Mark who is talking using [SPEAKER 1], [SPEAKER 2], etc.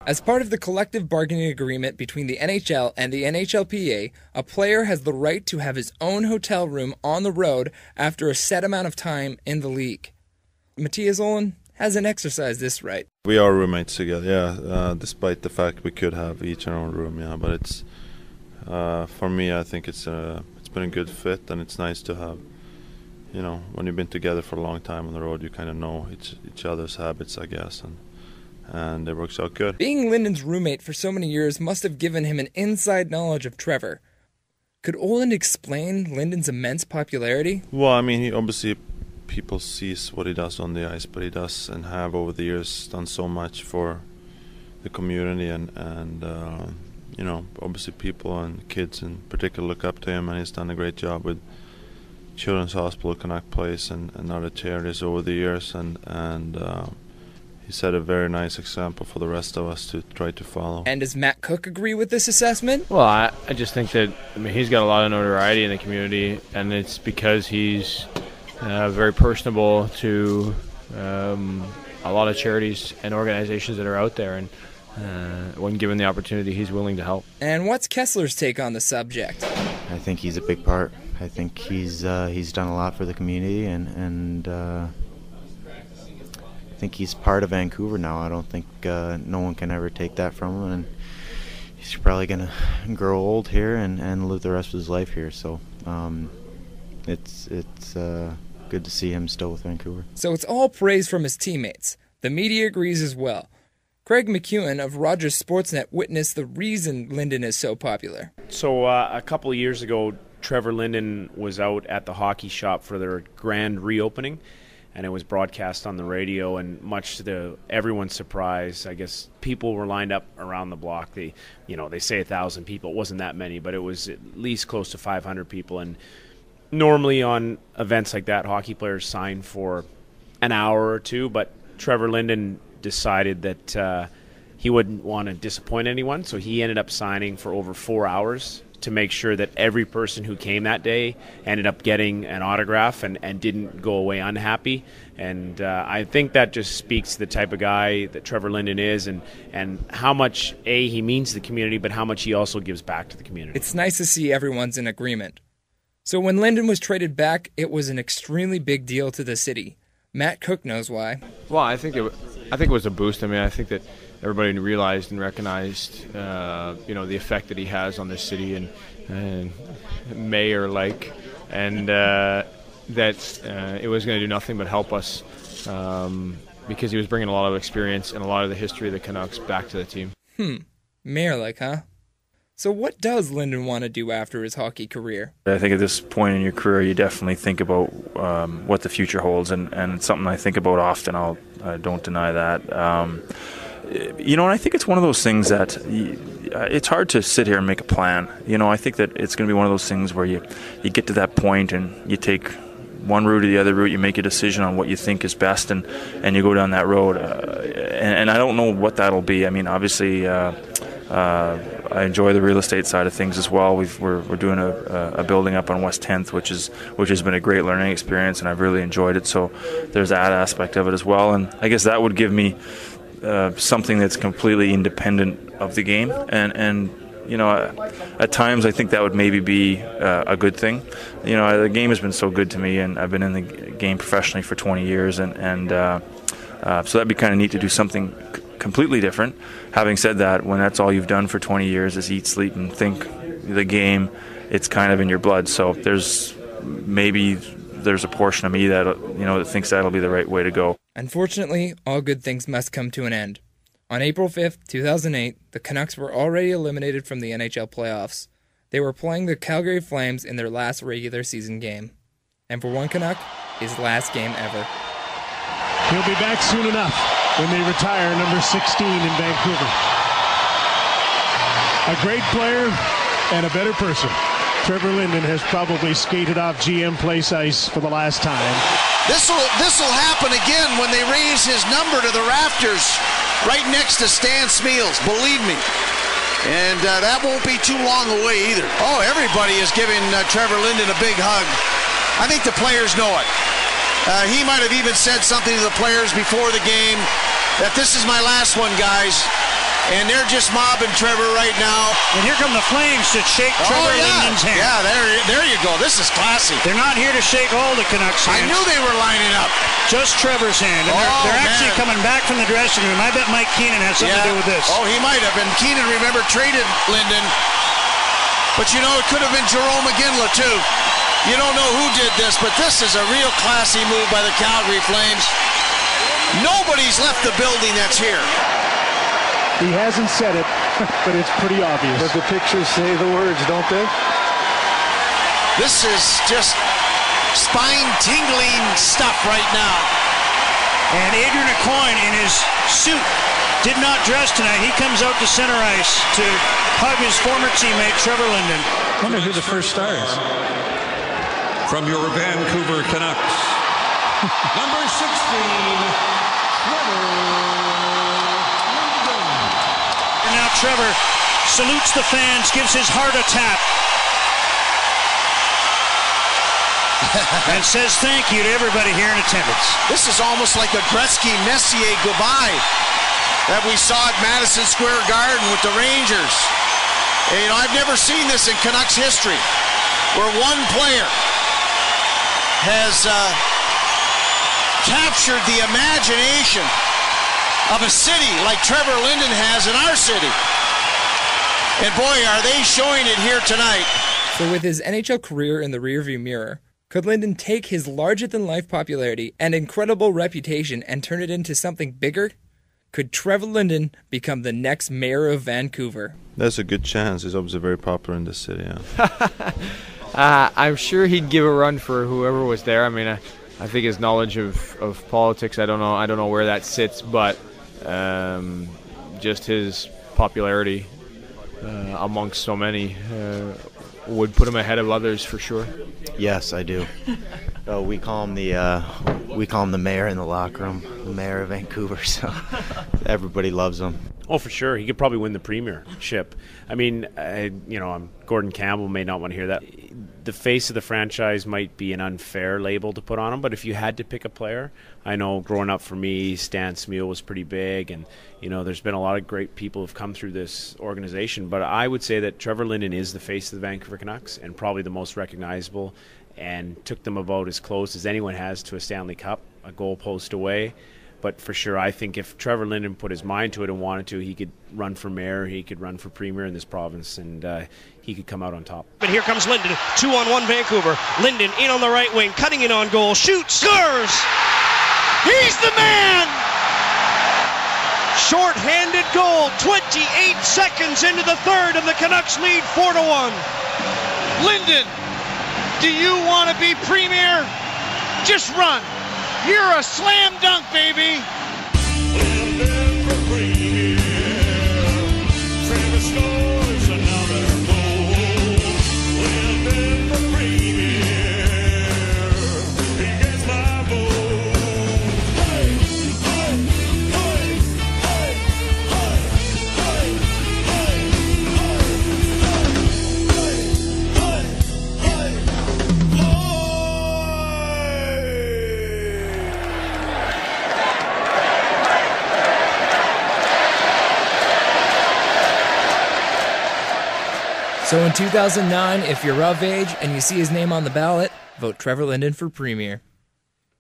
[SPEAKER 1] As part of the collective bargaining agreement between the NHL and the NHLPA, a player has the right to have his own hotel room on the road after a set amount of time in the league. Matthias Olin hasn't exercised this right.
[SPEAKER 2] We are roommates together, yeah, despite the fact we could have each our own room, yeah. But it's, for me, I think it's been a good fit, and it's nice to have, you know, when you've been together for a long time on the road, you kind of know each other's habits, I guess, and it works out good.
[SPEAKER 1] Being Linden's roommate for so many years must have given him an inside knowledge of Trevor. Could Olin explain Linden's immense popularity?
[SPEAKER 2] Well, I mean, he obviously, people sees what he does on the ice, but he does and have over the years done so much for the community, and you know, obviously people and kids in particular look up to him, and he's done a great job with Children's Hospital, Canuck Place, and other charities over the years, and he set a very nice example for the rest of us to try to follow.
[SPEAKER 1] And does Matt Cook agree with this assessment?
[SPEAKER 3] Well, I just think that, I mean, he's got a lot of notoriety in the community, and it's because he's very personable to a lot of charities and organizations that are out there, and when given the opportunity, he's willing to help.
[SPEAKER 1] And what's Kessler's take on the subject?
[SPEAKER 4] I think he's a big part. I think he's done a lot for the community, and I think he's part of Vancouver now. I don't think no one can ever take that from him, and he's probably going to grow old here and live the rest of his life here. So it's good to see him still with Vancouver.
[SPEAKER 1] So it's all praise from his teammates. The media agrees as well. Craig McEwen of Rogers Sportsnet witnessed the reason Linden is so popular.
[SPEAKER 5] So a couple of years ago, Trevor Linden was out at the hockey shop for their grand reopening, and it was broadcast on the radio, and much to everyone's surprise, I guess people were lined up around the block. They say 1,000 people. It wasn't that many, but it was at least close to 500 people. And normally on events like that, hockey players sign for an hour or two, but Trevor Linden decided that he wouldn't want to disappoint anyone, so he ended up signing for over 4 hours to make sure that every person who came that day ended up getting an autograph and didn't go away unhappy. And I think that just speaks to the type of guy that Trevor Linden is, and how much, he means to the community, but how much he also gives back to the community.
[SPEAKER 1] It's nice to see everyone's in agreement. So when Linden was traded back, it was an extremely big deal to the city. Matt Cook knows why.
[SPEAKER 3] Well, I think it was a boost. I mean, I think that everybody realized and recognized, the effect that he has on this city and mayor-like, and that it was going to do nothing but help us because he was bringing a lot of experience and a lot of the history of the Canucks back to the team.
[SPEAKER 1] Mayor-like, huh? So what does Linden want to do after his hockey career?
[SPEAKER 6] I think at this point in your career, you definitely think about what the future holds, and it's something I think about often. I don't deny that. And I think it's one of those things that it's hard to sit here and make a plan. I think that it's going to be one of those things where you get to that point and you take one route or the other route, you make a decision on what you think is best, and you go down that road. And I don't know what that'll be. I mean, obviously, I enjoy the real estate side of things as well. We're doing a building up on West 10th, which has been a great learning experience, and I've really enjoyed it. So there's that aspect of it as well. And I guess that would give me something that's completely independent of the game, and at times I think that would maybe be a good thing. The game has been so good to me, and I've been in the game professionally for 20 years, and so that'd be kind of neat to do something completely different. Having said that, when that's all you've done for 20 years is eat, sleep, and think the game, it's kind of in your blood. So there's a portion of me that that thinks that'll be the right way to go.
[SPEAKER 1] Unfortunately, all good things must come to an end. On April 5th, 2008, the Canucks were already eliminated from the NHL playoffs. They were playing the Calgary Flames in their last regular season game. And for one Canuck, his last game ever.
[SPEAKER 7] He'll be back soon enough when they retire number 16 in Vancouver. A great player and a better person. Trevor Linden has probably skated off GM Place ice for the last time.
[SPEAKER 8] This'll happen again when they raise his number to the rafters right next to Stan Smeals, believe me. And that won't be too long away either. Oh, everybody is giving Trevor Linden a big hug. I think the players know it. He might have even said something to the players before the game that this is my last one, guys. And they're just mobbing Trevor right now.
[SPEAKER 9] And here come the Flames to shake Trevor Linden's hand.
[SPEAKER 8] Yeah, there you go. This is classy.
[SPEAKER 9] They're not here to shake all the Canucks' hands.
[SPEAKER 8] I knew they were lining up.
[SPEAKER 9] Just Trevor's hand. And they're actually coming back from the dressing room. I bet Mike Keenan has something to do with this.
[SPEAKER 8] Oh, he might have. And Keenan, remember, traded Linden. But, you know, it could have been Jerome McGinley, too. You don't know who did this, but this is a real classy move by the Calgary Flames. Nobody's left the building that's here.
[SPEAKER 7] He hasn't said it, but it's pretty obvious.
[SPEAKER 10] But the pictures say the words, don't they?
[SPEAKER 8] This is just spine-tingling stuff right now.
[SPEAKER 9] And Adrian Aucoin in his suit did not dress tonight. He comes out to center ice to hug his former teammate, Trevor Linden.
[SPEAKER 10] I wonder who the first star is.
[SPEAKER 11] From your Vancouver Canucks, number 16, Trevor Linden.
[SPEAKER 9] And now Trevor salutes the fans, gives his heart a tap, and says thank you to everybody here in attendance.
[SPEAKER 8] This is almost like a Gretzky-Messier goodbye that we saw at Madison Square Garden with the Rangers. And, you know, I've never seen this in Canucks history, where one player has captured the imagination of a city like Trevor Linden has in our city. And boy, are they showing it here tonight.
[SPEAKER 1] So with his NHL career in the rearview mirror, could Linden take his larger-than-life popularity and incredible reputation and turn it into something bigger? Could Trevor Linden become the next mayor of Vancouver?
[SPEAKER 2] There's a good chance. He's obviously very popular in this city, yeah.
[SPEAKER 3] I'm sure he'd give a run for whoever was there. I mean, I think his knowledge of politics, I don't know where that sits, but just his popularity amongst so many would put him ahead of others for sure.
[SPEAKER 4] Yes, I do. We call him the mayor in the locker room, the mayor of Vancouver. So everybody loves him.
[SPEAKER 5] Oh, for sure. He could probably win the premiership. I mean, Gordon Campbell may not want to hear that. The face of the franchise might be an unfair label to put on him, but if you had to pick a player, I know growing up for me, Stan Smeel was pretty big, and you know, there's been a lot of great people who've come through this organization, but I would say that Trevor Linden is the face of the Vancouver Canucks and probably the most recognizable, and took them about as close as anyone has to a Stanley Cup, a goalpost away. But for sure, I think if Trevor Linden put his mind to it and wanted to, he could run for mayor, he could run for premier in this province, and he could come out on top.
[SPEAKER 12] But here comes Linden, 2-on-1 Vancouver. Linden in on the right wing, cutting in on goal, shoots, scores! He's the man! Short-handed goal, 28 seconds into the third, and the Canucks lead 4-1. Linden, do you want to be premier? Just run. You're a slam dunk, baby.
[SPEAKER 1] So in 2009, if you're of age and you see his name on the ballot, vote Trevor Linden for premier.